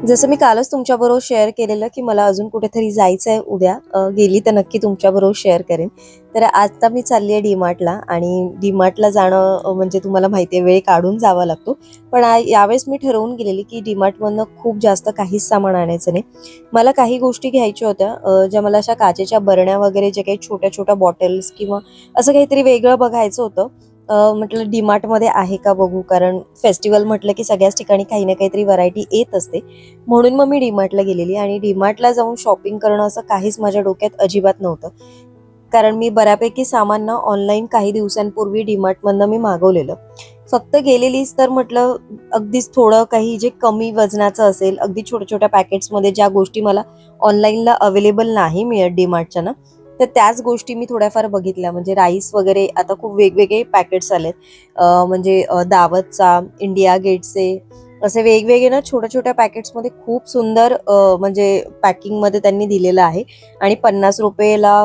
जसं मी कालच तुमच्याबरोबर शेअर केलेलं, की मला अजून कुठेतरी जायचं आहे उद्या. गेली तर नक्की तुमच्याबरोबर शेअर करेन. तर आता मी चालली आहे डी-मार्टला आणि डी-मार्टला जाणं म्हणजे तुम्हाला माहिती आहे वेळ काढून जावा लागतो. पण यावेळेस मी ठरवून गेलेली, की डी-मार्टमधनं खूप जास्त काहीच सामान आणायचं नाही. मला काही गोष्टी घ्यायच्या होत्या ज्या मला अशा काचेच्या बरण्या वगैरे जे काही छोट्या-छोट्या बॉटल्स किंवा असं काहीतरी वेगळं बघायचं होतं. म्हटलं डी-मार्टमध्ये आहे का बघू, कारण फेस्टिवल म्हटलं की सगळ्याच ठिकाणी काही ना काहीतरी व्हरायटी येत असते. म्हणून मग मी डी-मार्टला गेलेली आणि डी-मार्टला जाऊन शॉपिंग करणं असं काहीच माझ्या डोक्यात अजिबात नव्हतं. कारण मी बऱ्यापैकी सामान ना ऑनलाईन काही दिवसांपूर्वी डी-मार्टमधनं मी मागवलेलं. फक्त गेलेलीच तर म्हटलं अगदीच थोडं काही जे कमी वजनाचं असेल, अगदी छोट्या-छोट्या पॅकेट्समध्ये ज्या गोष्टी मला ऑनलाईनला अवेलेबल नाही मिळत डी-मार्टच्या ना, तर त्याच गोष्टी मी थोड्याफार बघितल्या. म्हणजे राईस वगैरे आता खूप वेगवेगळे पॅकेट्स आलेत. म्हणजे दावतचा, इंडिया गेटचे असे वेगवेगळे ना छोट्या-छोट्या पॅकेट्समध्ये खूप सुंदर म्हणजे पॅकिंगमध्ये त्यांनी दिलेलं आहे आणि ₹50 ला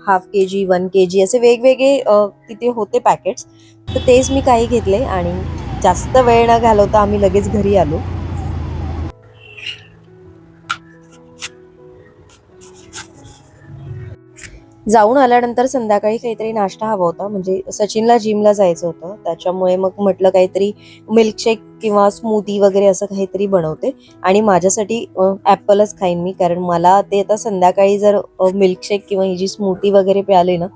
हाफ केजी, 1 केजी असे वेगवेगळे तिथे होते पॅकेट्स. तर तेच मी काही घेतले आणि जास्त वेळ न घालवता आम्ही लगेच घरी आलो. जाऊन आल्यानंतर संध्याकाळी काहीतरी नाश्ता हवा होता. म्हणजे सचिनला जिमला जायचं होतं. त्याच्यामुळे मग म्हटलं काहीतरी मिल्कशेक किंवा स्मूदी वगैरे असं काहीतरी बनवते आणि माझ्यासाठी ॲपलच खाईन मी. कारण मला ते आता संध्याकाळी जर मिल्कशेक किंवा ही जी स्मूदी वगैरे प्यायली ना,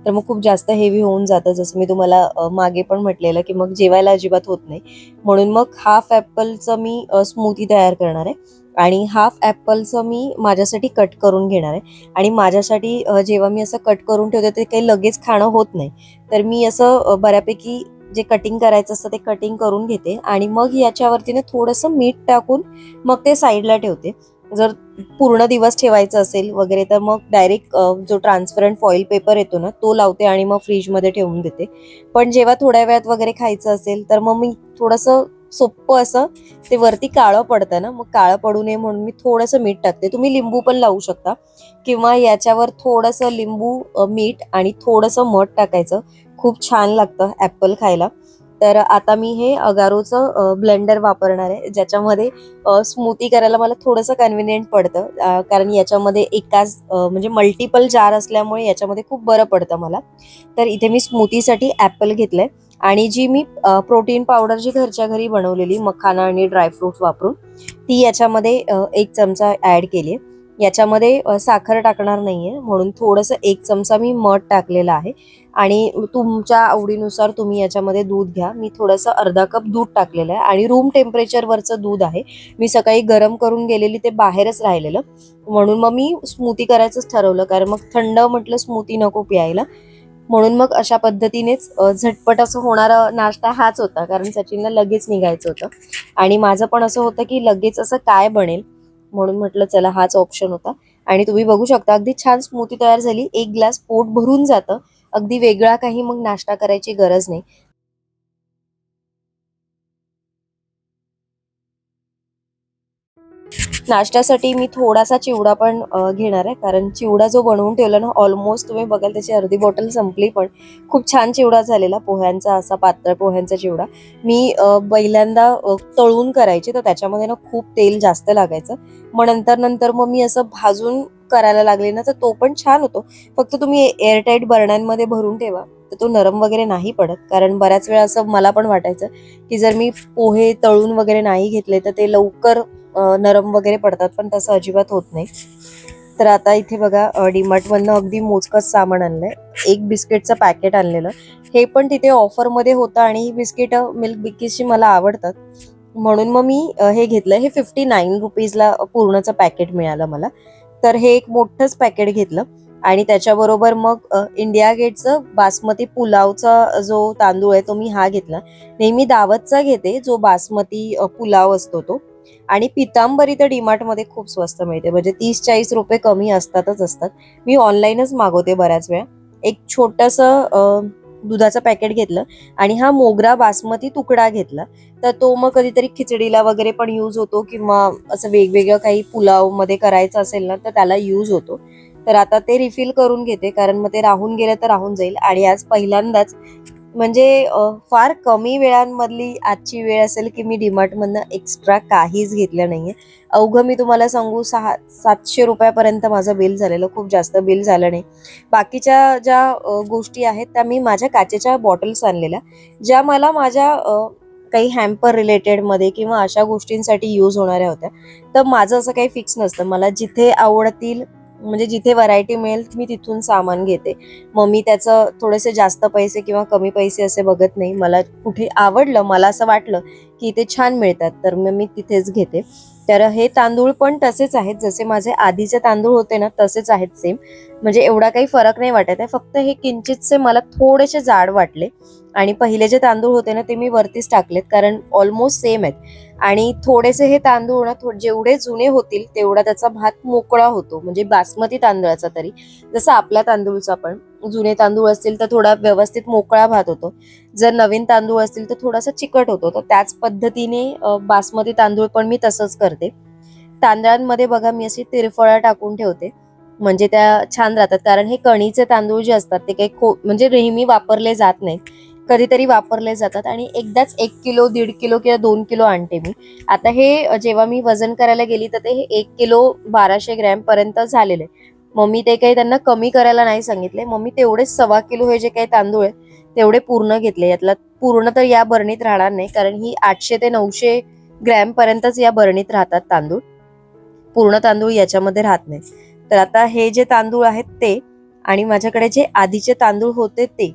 तर मग खूप जास्त हेवी होऊन जातं. जसं मी तुम्हाला मागे पण म्हटलेलं, की मग जेवायला अजिबात होत नाही. म्हणून मग हाफ ॲपलचं मी स्मूदी तयार करणार आहे आणि हाफ ॲपलचं मी माझ्यासाठी कट करून घेणार आहे. आणि माझ्यासाठी जेव्हा मी असं कट करून ठेवते ते काही लगेच खाणं होत नाही. तर मी असं बऱ्यापैकी जे कटिंग करायचं असतं ते कटिंग करून घेते आणि मग याच्यावरती ना थोडंसं मीठ टाकून मग ते साईडला ठेवते. जर पूर्ण दिवस ठेवायचं असेल वगैरे तर मग डायरेक्ट जो ट्रान्सपरंट फॉईल पेपर येतो ना तो लावते आणि मग फ्रीजमध्ये ठेवून देते. पण जेव्हा थोड्या वेळात वगैरे खायचं असेल तर मग मी थोडंसं सोप्पं असं ते वरती काळं पडतं ना, मग काळं पडू नये म्हणून मी थोडंसं मीठ टाकते. तुम्ही लिंबू पण लावू शकता किंवा याच्यावर थोडंसं लिंबू, मीठ आणि थोडंसं मध टाकायचं. खूप छान लागतं ॲपल खायला. तर आता मी हे अगारोचं ब्लेंडर वापरणार आहे, ज्याच्यामध्ये स्मूथी करायला मला थोडंसं कन्व्हिनियंट पडतं. कारण याच्यामध्ये एकाच म्हणजे मल्टिपल जार असल्यामुळे याच्यामध्ये खूप बरं पडतं मला. तर इथे मी स्मूथीसाठी ॲपल घेतलंय आणि जी मी प्रोटीन पावडर जी घरच्या घरी बनवलेली मखाना आणि ड्रायफ्रुट्स वापरून, ती याच्यामध्ये 1 चमचा ॲड केली आहे. याच्यामध्ये साखर टाकणार नाहीये म्हणून थोडंसं 1 चमचा मी मध टाकलेला आहे आणि तुमच्या आवडीनुसार तुम्ही याच्यामध्ये दूध घ्या. मी थोडंसं अर्धा कप दूध टाकलेलं आहे आणि रूम टेम्परेचरवरचं दूध आहे. मी सकाळी गरम करून गेलेली ते बाहेरच राहिलेलं. म्हणून मग मी स्मूथी करायचंच ठरवलं, कारण मग थंड म्हटलं स्मूथी नको प्यायला. म्हणून मग अशा पद्धतीनेच झटपट असं होणारा नाश्ता हाच होता, कारण सचिनला लगेच निघायचं होतं आणि माझं पण असं होतं की लगेच असं काय बनेल, म्हणून म्हटलं चला हाच ऑप्शन होता. आणि तुम्ही बघू शकता अगदी छान स्मूथी तयार झाली. 1 ग्लास पोट भरून जातं. अगदी वेगळा काही मग नाश्ता करायची गरज नाही. नाश्त्यासाठी मी थोडासा चिवडा पण घेणार आहे, कारण चिवडा जो बनवून ठेवला ना ऑलमोस्ट तुम्ही बघाल त्याची अर्धी बॉटल संपली पण. खूप छान चिवडा झालेला पोह्यांचा, असा पातळ पोह्यांचा चिवडा. मी पहिल्यांदा तळून करायची तर त्याच्यामध्ये ना खूप तेल जास्त लागायचं. मग नंतर मग मी असं भाजून करायला लागले ना तर तो पण छान होतो. फक्त तुम्ही एअरटाईट बरण्यांमध्ये भरून ठेवा, तर तो नरम वगैरे नाही पडत. कारण बऱ्याच वेळा असं मला पण वाटायचं की जर मी पोहे तळून वगैरे नाही घेतले तर ते लवकर नरम वगैरे पडतात, पण तसं अजिबात होत नाही. तर आता इथे बघा डीमार्टमधनं अगदी मोजकंच सामान आणलंय. एक बिस्किटचं पॅकेट आणलेलं. हे पण तिथे ऑफरमध्ये होतं आणि ही बिस्किट मिल्क बिस्किटची मला आवडतात. म्हणून मग मी हे घेतलं. हे ₹59 पूर्णचं पॅकेट मिळालं मला. तर हे एक मोठंच पॅकेट घेतलं आणि त्याच्याबरोबर मग इंडिया गेटचं बासमती पुलावचा जो तांदूळ आहे तो मी हा घेतला. नेहमी दावतचा घेते जो बासमती पुलाव असतो तो. आणि पितांबरी तर डीमार्टमध्ये खूप स्वस्त मिळते, म्हणजे ₹30-40 कमी असतातच असतात. मी ऑनलाईनच मागवते बऱ्याच वेळा. एक छोटंसं दुधाचं पॅकेट घेतलं आणि हा मोगरा बासमती तुकडा घेतला. तर तो मग कधीतरी खिचडीला वगैरे पण यूज होतो किंवा असं वेगवेगळं काही पुलावमध्ये करायचं असेल ना तर त्याला यूज होतो. तर आता ते रिफिल करून घेते, कारण मग ते राहून गेलं तर राहून जाईल आणि आज पहिल्यांदाच म्हणजे फार कमी वेळांमधली आजची वेळ असेल की मी डीमार्टमधनं एक्स्ट्रा काहीच घेतलं नाहीये. अवघं मी तुम्हाला सांगू 600-700 रुपयापर्यंत माझं बिल झालेलं, खूप जास्त बिल झालं नाही. बाकीच्या ज्या गोष्टी आहेत त्या मी माझ्या काचेच्या बॉटल्स आणलेल्या, ज्या मला माझ्या काही हॅम्पर रिलेटेडमध्ये किंवा अशा गोष्टींसाठी यूज होणाऱ्या होत्या. तर माझं असं काही फिक्स नसतं. मला जिथे आवडतील म्हणजे जिथे व्हरायटी मिळेल मी तिथून सामान घेते. मग मी त्याचं थोडेसे जास्त पैसे किंवा कमी पैसे असे बघत नाही. मला कुठे आवडलं, मला असं वाटलं की इथे छान मिळतात, तर मग मी तिथेच घेते. तर हे तांदूळ पण तसेच आहेत, जसे माझे आधीचे तांदूळ होते ना तसेच आहेत सेम. म्हणजे एवढा काही फरक नाही वाटत आहे. फक्त हे किंचितसे मला थोडेसे जाड वाटले आणि पहिले जे तांदूळ होते ना ते मी वरतीच टाकलेत, कारण ऑलमोस्ट सेम आहेत. आणि थोडेसे हे तांदूळ ना जेवढे जुने होतील तेवढा त्याचा भात मोकळा होतो, म्हणजे बासमती तांदळाचा तरी. जसं आपल्या तांदूळचा पण जुने तांदूळ असतील तर थोडा व्यवस्थित मोकळा भात होतो, जर नवीन तांदूळ असतील तर थोडासा चिकट होतो. तर त्याच पद्धतीने बासमती तांदूळ पण मी तसंच करते. तांदळांमध्ये बघा मी अशी तिरफळा टाकून ठेवते, म्हणजे त्या छान राहतात. कारण हे कणीचे तांदूळ जे असतात ते काही म्हणजे नेहमी वापरले जात नाहीत, कधीतरी वापरले जातात. आणि एकदाच 1 किलो 1.5 किलो किंवा 2 किलो आणते मी. आता हे जेव्हा मी वजन करायला गेली तर ते हे 1 किलो 1200 ग्रॅम पर्यंत झालेले. मग मी ते काही त्यांना कमी करायला नाही सांगितले. मग मी तेवढेच 1.25 किलो हे जे काही तांदूळ आहे तेवढे पूर्ण घेतले. यातला पूर्ण तर या बरणीत राहणार नाही, कारण ही 800 ते 900 ग्रॅम पर्यंतच या बरणीत राहतात तांदूळ. पूर्ण तांदूळ याच्यामध्ये राहत नाही. तर आता हे जे तांदूळ आहेत ते आणि माझ्याकडे जे आधीचे तांदूळ होते ते,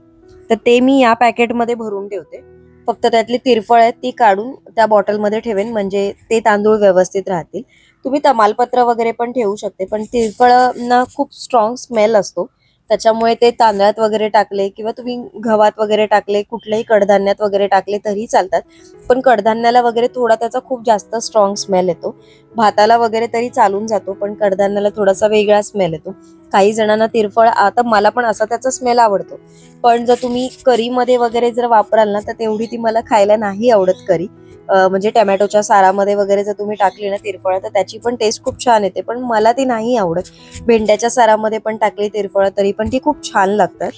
तर ते मी या पॅकेटमध्ये भरून ठेवते. फक्त त्यातली तिरफळ आहेत ती काढून त्या बॉटलमध्ये ठेवेन, म्हणजे ते तांदूळ व्यवस्थित राहतील. तुम्ही तमालपत्र वगैरे पण ठेवू शकते, पण तिरफळांना खूप स्ट्रॉंग स्मेल असतो. त्याच्यामुळे ते तांदळात वगैरे टाकले किंवा तुम्ही गव्हात वगैरे टाकले, कुठल्याही कडधान्यात वगैरे टाकले तरी चालतात. पण कडधान्याला वगैरे थोडा त्याचा खूप जास्त स्ट्रॉंग स्मेल येतो. भाताला वगैरे तरी चालून जातो, पण कडधान्याला थोडासा वेगळा स्मेल येतो. काही जणांना तिरफळ, आता मला पण असा त्याचा स्मेल आवडतो, पण जर तुम्ही करीमध्ये वगैरे जर वापराल ना तर तेवढी ती मला खायला नाही आवडत करी. म्हणजे टोमॅटोच्या सारामध्ये वगैरे जर तुम्ही टाकली ना तिरफळ तर त्याची पण टेस्ट खूप छान येते, पण मला ती नाही आवडत. भेंड्याच्या सारामध्ये पण टाकली तिरफळ तरी पण ती खूप छान लागतात.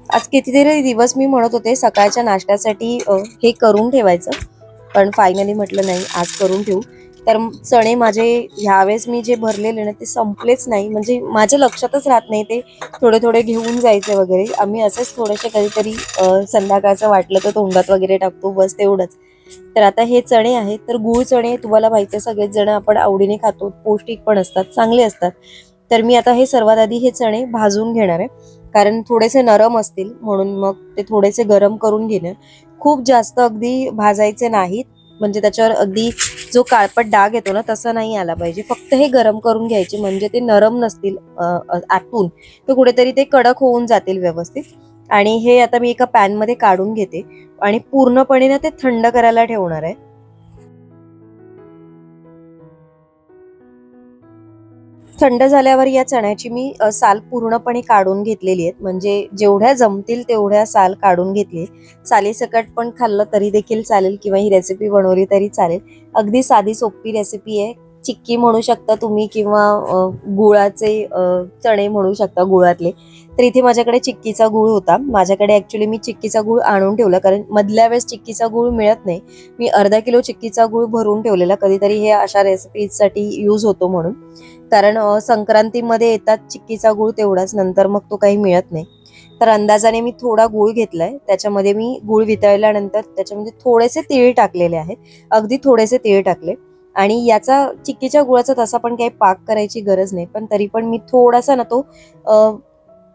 आज कितीतरी दिवस मी म्हणत होते सकाळच्या नाश्त्यासाठी हे करून ठेवायचं, पण फायनली म्हटलं नाही आज करून ठेवू. तर चणे माझे ह्यावेळेस मी जे भरलेले ना ते संपलेच नाही, म्हणजे माझ्या लक्षातच राहत नाही ते थोडे थोडे घेऊन जायचे वगैरे. आम्ही असेच थोडेसे कधीतरी संध्याकाळचं वाटलं तर तोंडात वगैरे टाकतो, बस तेवढंच. तर आता हे चणे आहेत, तर गूळ चणे तुम्हाला माहिती आहे सगळेच जण आपण आवडीने खातो, पौष्टिक पण असतात, चांगले असतात. तर मी आता हे सर्वात आधी हे चणे भाजून घेणार आहे, कारण थोडेसे नरम असतील म्हणून. मग ते थोडेसे गरम करून घेणार. खूप जास्त अगदी भाजायचे नाहीत, म्हणजे त्याच्यावर अगदी जो काळपट डाग येतो ना तसा नाही आला पाहिजे. फक्त हे गरम करून घ्यायचे, म्हणजे ते नरम नसतील आतून, तर कुठेतरी ते कडक होऊन जातील व्यवस्थित. आणि हे आता मी एका पॅन मध्ये काढून घेते आणि पूर्णपणे ना ते थंड करायला ठेवणार आहे. थंड झाल्यावर या चण्याची मी साल पूर्णपणे काढून घेतलेली आहेत, म्हणजे जेवढ्या जमतील तेवढ्या साल काढून घेतली. सालीसकट पण खाल्लं तरी देखील चालेल किंवा ही रेसिपी बनवली तरी चालेल. अगदी साधी सोपी रेसिपी आहे. चिक्की म्हणू शकता तुम्ही किंवा गुळाचे चणे म्हणू शकता, गुळातले. तर इथे माझ्याकडे चिक्कीचा गुळ होता. माझ्याकडे ऍक्च्युली मी चिक्कीचा गुळ आणून ठेवला, कारण मधल्या वेळेस चिक्कीचा गुळ मिळत नाही. मी अर्धा किलो चिक्कीचा गुळ भरून ठेवलेला, कधीतरी हे अशा रेसिपीसाठी यूज होतो म्हणून. कारण संक्रांतीमध्ये येतात चिक्कीचा गूळ तेवढाच, नंतर मग तो काही मिळत नाही. तर अंदाजाने मी थोडा गूळ घेतलाय, त्याच्यामध्ये मी गूळ वितळल्यानंतर त्याच्यामध्ये थोडेसे तीळ टाकलेले आहेत, अगदी थोडेसे तीळ टाकले. आणि याचा चिक्कीच्या गुळाचा तसा पण काही पाक करायची गरज नाही, पण तरी पण मी थोडासा ना तो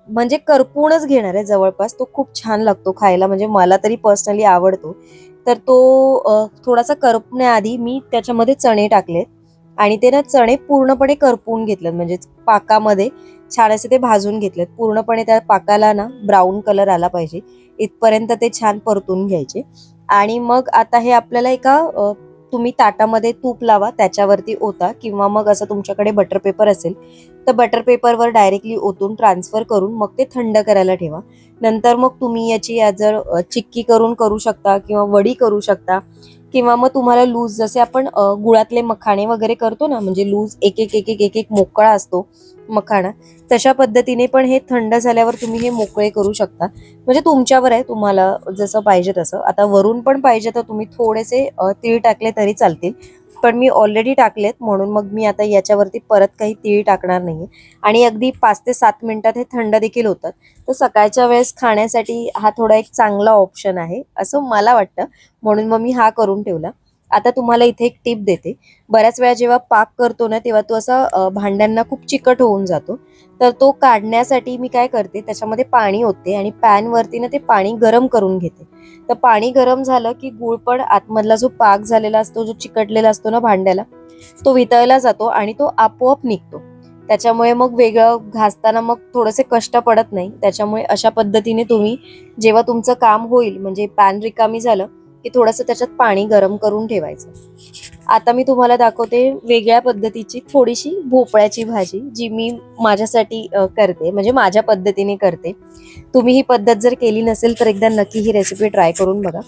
म्हणजे करपूनच घेणार आहे जवळपास. तो खूप छान लागतो खायला, म्हणजे मला तरी पर्सनली आवडतो. तर तो थोडासा करपण्याआधी मी त्याच्यामध्ये चणे टाकले आणि ते ना चणे पूर्णपणे करपून घेतलेत, म्हणजे पाकामध्ये छान असे ते भाजून घेतलेत. पूर्णपणे त्या पाकाला ना ब्राऊन कलर आला पाहिजे इथपर्यंत ते छान परतून घ्यायचे. आणि मग आता हे आपल्याला एका तुम्ही ताटामध्ये तूप लावा, त्याच्यावरती ओता, किंवा मग असं तुमच्याकडे बटर पेपर असेल तर बटर पेपरवर डायरेक्टली ओतून ट्रान्सफर करून मग ते थंड करायला ठेवा. नंतर मग तुम्ही याची जर चिक्की करून करू शकता किंवा वडी करू शकता, किंवा मग तुम्हाला लूज जसे आपण गुळातले मखाणे वगैरे करतो ना, म्हणजे लूज एक एक एक एक एक एक मोकळा असतो मखाणा, तशा पद्धतीने पण हे थंड झाल्यावर तुम्ही हे मोकळे करू शकता. म्हणजे तुमच्यावर आहे, तुम्हाला जसं पाहिजे तसं. आता वरून पण पाहिजे तर तुम्ही थोडेसे तीळ टाकले तरी चालतील, पण मी ऑलरेडी टाकलेत म्हणून मग मी आता याच्यावरती परत काही तीळ टाकणार नाहीये. आणि अगदी 5 ते 7 मिनिटात हे थंड देखील होतात. तर सकाळच्या वेळेस खाण्यासाठी हा थोडा एक चांगला ऑप्शन आहे असं मला वाटतं, म्हणून मग मी हा करून ठेवला. आता तुम्हाला इथे एक टिप देते. बऱ्याच वेळा जेव्हा पाक करतो ना, तेव्हा तो असा भांड्यांना खूप चिकट होऊन जातो. तर तो काढण्यासाठी मी काय करते, त्याच्यामध्ये पाणी ओतते आणि पॅनवरती ना ते पाणी गरम करून घेते. तर पाणी गरम झालं की गूळ पण आतमधला जो पाक झालेला असतो, जो चिकटलेला असतो ना भांड्याला, तो वितळला जातो आणि तो आपोआप निघतो. त्याच्यामुळे मग वेगळं घासताना मग थोडेसे कष्ट पडत नाही. त्याच्यामुळे अशा पद्धतीने तुम्ही जेव्हा तुमचं काम होईल, म्हणजे पॅन रिकामी झालं की थोडंसं त्याच्यात पाणी गरम करून ठेवायचं. आता मी तुम्हाला दाखवते वेगळ्या पद्धतीची थोडीशी भोपळ्याची भाजी, जी मी माझ्यासाठी करते, म्हणजे माझ्या पद्धतीने करते. तुम्ही ही पद्धत जर केली नसेल तर एकदा नक्की ही रेसिपी ट्राय करून बघा.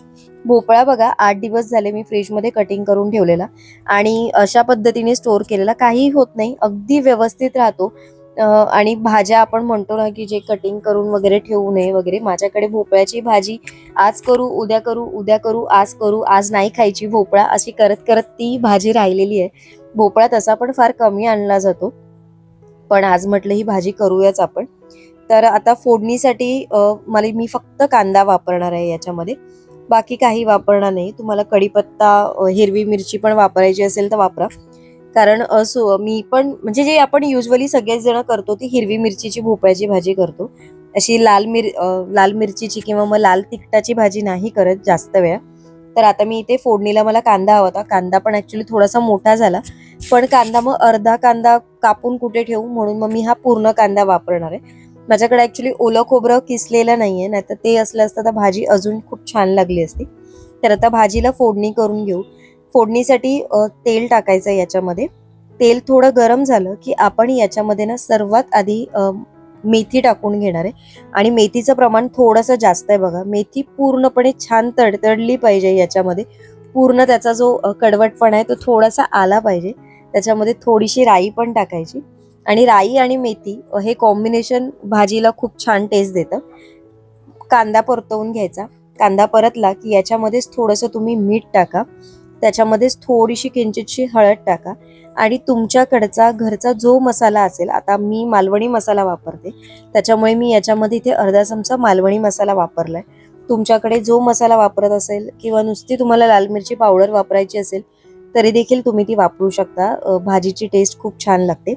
भोपळा बघा 8 दिवस झाले मी फ्रीजमध्ये कटिंग करून ठेवलेला आणि अशा पद्धतीने स्टोअर केलेला, काहीही होत नाही, अगदी व्यवस्थित राहतो. आणि भाज्या आपण म्हणतो ना की जे कटिंग करून वगैरे ठेवू नये वगैरे, माझ्याकडे भोपळ्याची भाजी आज करू उद्या करू उद्या करू आज करू, आज नाही खायची भोपळा, अशी करत करत ती भाजी राहिलेली आहे. भोपळा तसा पण फार कमी आणला जातो, पण आज म्हटलं ही भाजी करूयाच आपण. तर आता फोडणीसाठी मी फक्त कांदा वापरणार आहे याच्यामध्ये, बाकी काही वापरणार नाही. तुम्हाला कढीपत्ता, हिरवी मिरची पण वापरायची असेल तर वापरा. कारण मी पण म्हणजे जे आपण युजली सगळेच जण करतो ती हिरवी मिरचीची भोपळ्याची भाजी करतो. अशी लाल मिरचीची किंवा मग लाल तिखटाची भाजी नाही करत जास्त वेळा. तर आता मी इथे फोडणीला मला कांदा हवा होता. कांदा पण ऍक्च्युली थोडासा मोठा झाला, पण कांदा मग अर्धा कांदा कापून कुठे ठेवू म्हणून मग मी हा पूर्ण कांदा वापरणार आहे. माझ्याकडे ऍक्च्युली ओलं खोबरं किसलेलं नाहीये, नाहीतर ते असलं असतं तर भाजी अजून खूप छान लागली असती. तर आता भाजीला फोडणी करून घेऊ. फोडणीसाठी तेल टाकायचं याच्यामध्ये. तेल थोडं गरम झालं की आपण याच्यामध्ये ना सर्वात आधी मेथी टाकून घेणार आहे. आणि मेथीचं प्रमाण थोडंसं जास्त आहे बघा. मेथी पूर्णपणे छान तडतडली पाहिजे याच्यामध्ये. पूर्ण त्याचा जो कडवटपणा आहे तो थोडासा आला पाहिजे. त्याच्यामध्ये थोडीशी राई पण टाकायची आणि राई आणि मेथी हे कॉम्बिनेशन भाजीला खूप छान टेस्ट देतं. कांदा परतवून घ्यायचा. कांदा परतला की याच्यामध्येच थोडंसं तुम्ही मीठ टाका. त्याच्यामध्येच थोडीशी किंचितशी हळद टाका आणि तुमच्याकडचा घरचा जो मसाला असेल, आता मी मालवणी मसाला वापरते त्याच्यामुळे मी याच्यामध्ये इथे अर्धा चमचा मालवणी मसाला वापरलाय. तुमच्याकडे जो मसाला वापरत असेल किंवा नुसती तुम्हाला लाल मिरची पावडर वापरायची असेल तरी देखील तुम्ही ती वापरू शकता. भाजीची टेस्ट खूप छान लागते.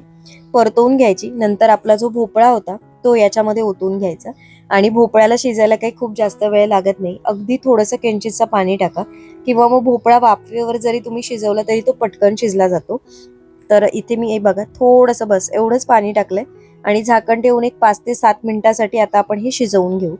परतवून घ्यायची. नंतर आपला जो भोपळा होता तो याच्यामध्ये ओतून घ्यायचा आणि भोपळ्याला शिजायला काही खूप जास्त वेळ लागत नाही. अगदी थोडंसं किंचितचं पाणी टाका किंवा मग भोपळा वाफेवर जरी तुम्ही शिजवला तरी तो पटकन शिजला जातो. तर इथे मी हे बघा थोडंसं बस एवढंच पाणी टाकलंय आणि झाकण ठेवून एक 5 ते 7 मिनिटासाठी आता आपण हे शिजवून घेऊ.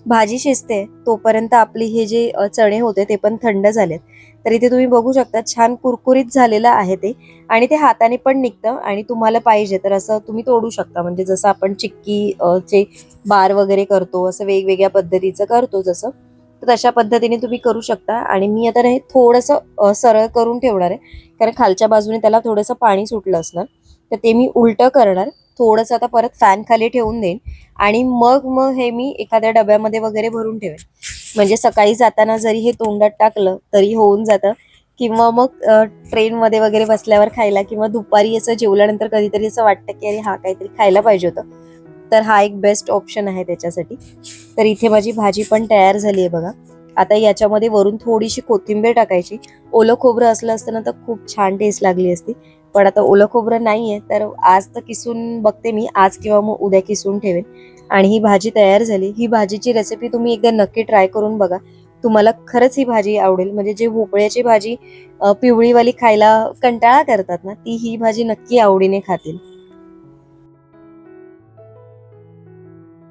भाजी शिजते तोपर्यंत आपली हे जे चणे होते ते पण थंड झालेत. तर इथे तुम्ही बघू शकता छान कुरकुरीत झालेलं आहे ते आणि ते हाताने पण निघतं आणि तुम्हाला पाहिजे तर असं तुम्ही तोडू शकता. म्हणजे जसं आपण चिक्की चे बार वगैरे करतो असं वेगवेगळ्या पद्धतीचं करतो जसं, तर तशा पद्धतीने तुम्ही करू शकता. आणि मी आता हे थोडंसं सरळ करून ठेवणार आहे कारण खालच्या बाजूने त्याला थोडंसं पाणी सुटलं असणार. तर ते मी उलटं करणार. थोडंसं आता परत फॅन खाली ठेवून देईन आणि मग हे मी एखाद्या डब्यामध्ये वगैरे भरून ठेवेन. म्हणजे सकाळी जाताना जरी हे तोंडात टाकलं तरी होऊन जातं किंवा मग ट्रेनमध्ये वगैरे बसल्यावर खायला किंवा दुपारी असं जेवल्यानंतर कधीतरी असं वाटतं की अरे हा काहीतरी खायला पाहिजे होतं, तर हा एक बेस्ट ऑप्शन आहे त्याच्यासाठी. तर इथे माझी भाजी पण तयार झाली आहे बघा. आता याच्यामध्ये वरून थोडीशी कोथिंबीर टाकायची. ओलं खोबरं असलं असतं ना तर खूप छान टेस्ट लागली असती, पण आता ओलं खोबरं नाहीये तर आज तर किसून बघते मी, आज किंवा मग उद्या किसून ठेवेन. आणि ही भाजी तयार झाली. ही भाजीची रेसिपी तुम्ही एकदा नक्की ट्राय करून बघा. तुम्हाला खरंच ही भाजी आवडेल. म्हणजे जे भोपळ्याची भाजी पिवळीवाली खायला कंटाळा करतात ना, ती ही भाजी नक्की आवडीने खातील.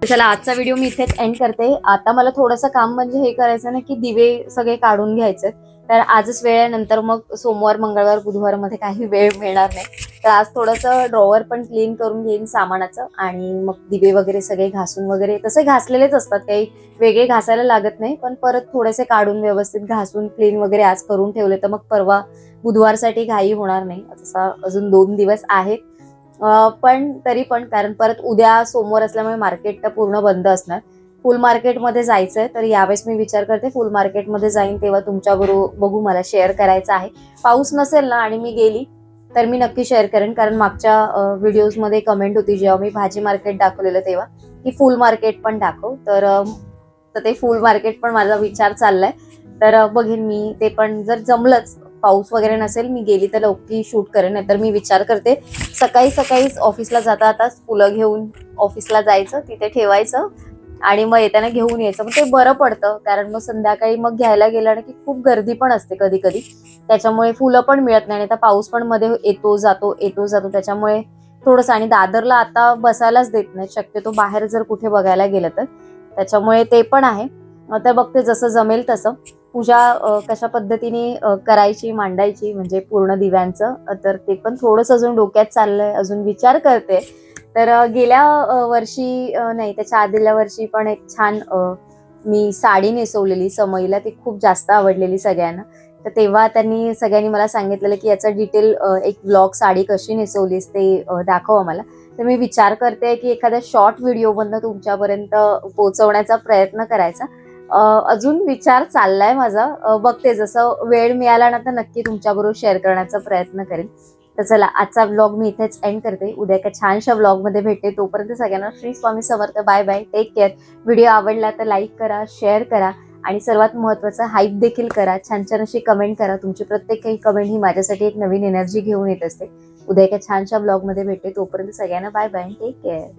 चला आजचा व्हिडिओ मी इथेच एंड करते. आता मला थोडंसं काम म्हणजे हे करायचं ना की दिवे सगळे काढून घ्यायचे. तर आजच वेळ आहे, नंतर मग सोमवार मंगळवार बुधवार मध्ये काही वेळ मिळणार नाही. तर आज थोडंसं ड्रॉवर पण क्लीन करून घेईन सामानाचं आणि मग दिवे वगैरे सगळे घासून वगैरे, तसे घासलेलेच असतात, काही वेगळे घासायला लागत नाही, पण परत थोडेसे काढून व्यवस्थित घासून क्लीन वगैरे आज करून ठेवले तर मग परवा बुधवारसाठी घाई होणार नाही. तसा अजून 2 दिवस आहेत. पण तरी पण कारण परत उद्या सोमवार असल्यामुळे मार्केट पूर्ण बंद असणार. फुल मार्केटमध्ये जायचंय, तर यावेळेस मी विचार करते फुल मार्केटमध्ये जाईन तेव्हा तुमच्याबरोबर बघू, मला शेअर करायचं आहे. पाऊस नसेल ना आणि मी गेली तर मी नक्की शेअर करेन, कारण मागच्या व्हिडिओजमध्ये कमेंट होती जेव्हा मी भाजी मार्केट दाखवलेलं तेव्हा, की फुल मार्केट पण दाखव. तर ते फुल मार्केट पण माझा विचार चाललाय. तर बघेन मी ते पण, जर जमलंच पाऊस वगैरे नसेल मी गेली तर लवकर शूट करेन. नाहीतर मी विचार करते सकाळी सकाळीच ऑफिसला जाता जाताच फुलं घेऊन ऑफिसला जायचं, तिथे ठेवायचं आणि मग येताना घेऊन यायचं. मग ते बरं पडतं, कारण मग संध्याकाळी मग घ्यायला गेलं ना की खूप गर्दी पण असते कधी कधी, त्याच्यामुळे फुलं पण मिळत नाही. आता पाऊस पण मध्ये येतो जातो, त्याच्यामुळे थोडंसं. आणि दादरला आता बसायलाच देत नाही शक्यतो बाहेर जर कुठे बघायला गेलं तर, त्याच्यामुळे ते पण आहे. आता बघते जसं जमेल तसं पूजा कशा पद्धतीने करायची, मांडायची म्हणजे पूर्ण दिव्यांचं, तर ते पण थोडंसं अजून डोक्यात चाललंय, अजून विचार करते. तर गेल्या वर्षी नाही, त्याच्या आधील्या वर्षी पण एक छान मी साडी नेसवलेली समईला, ती खूप जास्त आवडलेली सगळ्यांना. तर तेव्हा सगळ्यांनी मला सांगितलेलं की याचा डिटेल एक ब्लॉग, साडी कशी नेसवलीस ते दाखव आम्हाला. तर मी विचार करते की एखाद्या शॉर्ट व्हिडिओमधनं तुमच्यापर्यंत पोहोचवण्याचा प्रयत्न करायचा. अजून विचार चाललाय माझा. बघते जसं वेळ मिळाला ना तर नक्की तुमच्याबरोबर शेअर करण्याचा प्रयत्न करेन. तर चला, आजचा ब्लॉग मी इथेच एंड करते. उद्या एका छानशा ब्लॉगमध्ये भेटते. तोपर्यंत सगळ्यांना Shri Swami Samarth. Bye bye, take care. Video आवडला तर लाईक करा, शेअर करा आणि सर्वात महत्त्वाचं हाईप देखील करा. छान छान अशी कमेंट करा. तुमची प्रत्येक काही कमेंट ही माझ्यासाठी एक नवीन एनर्जी घेऊन येत असते. उद्या एका छानशा ब्लॉगमध्ये भेटते. तोपर्यंत सगळ्यांना बाय बाय, टेक केअर.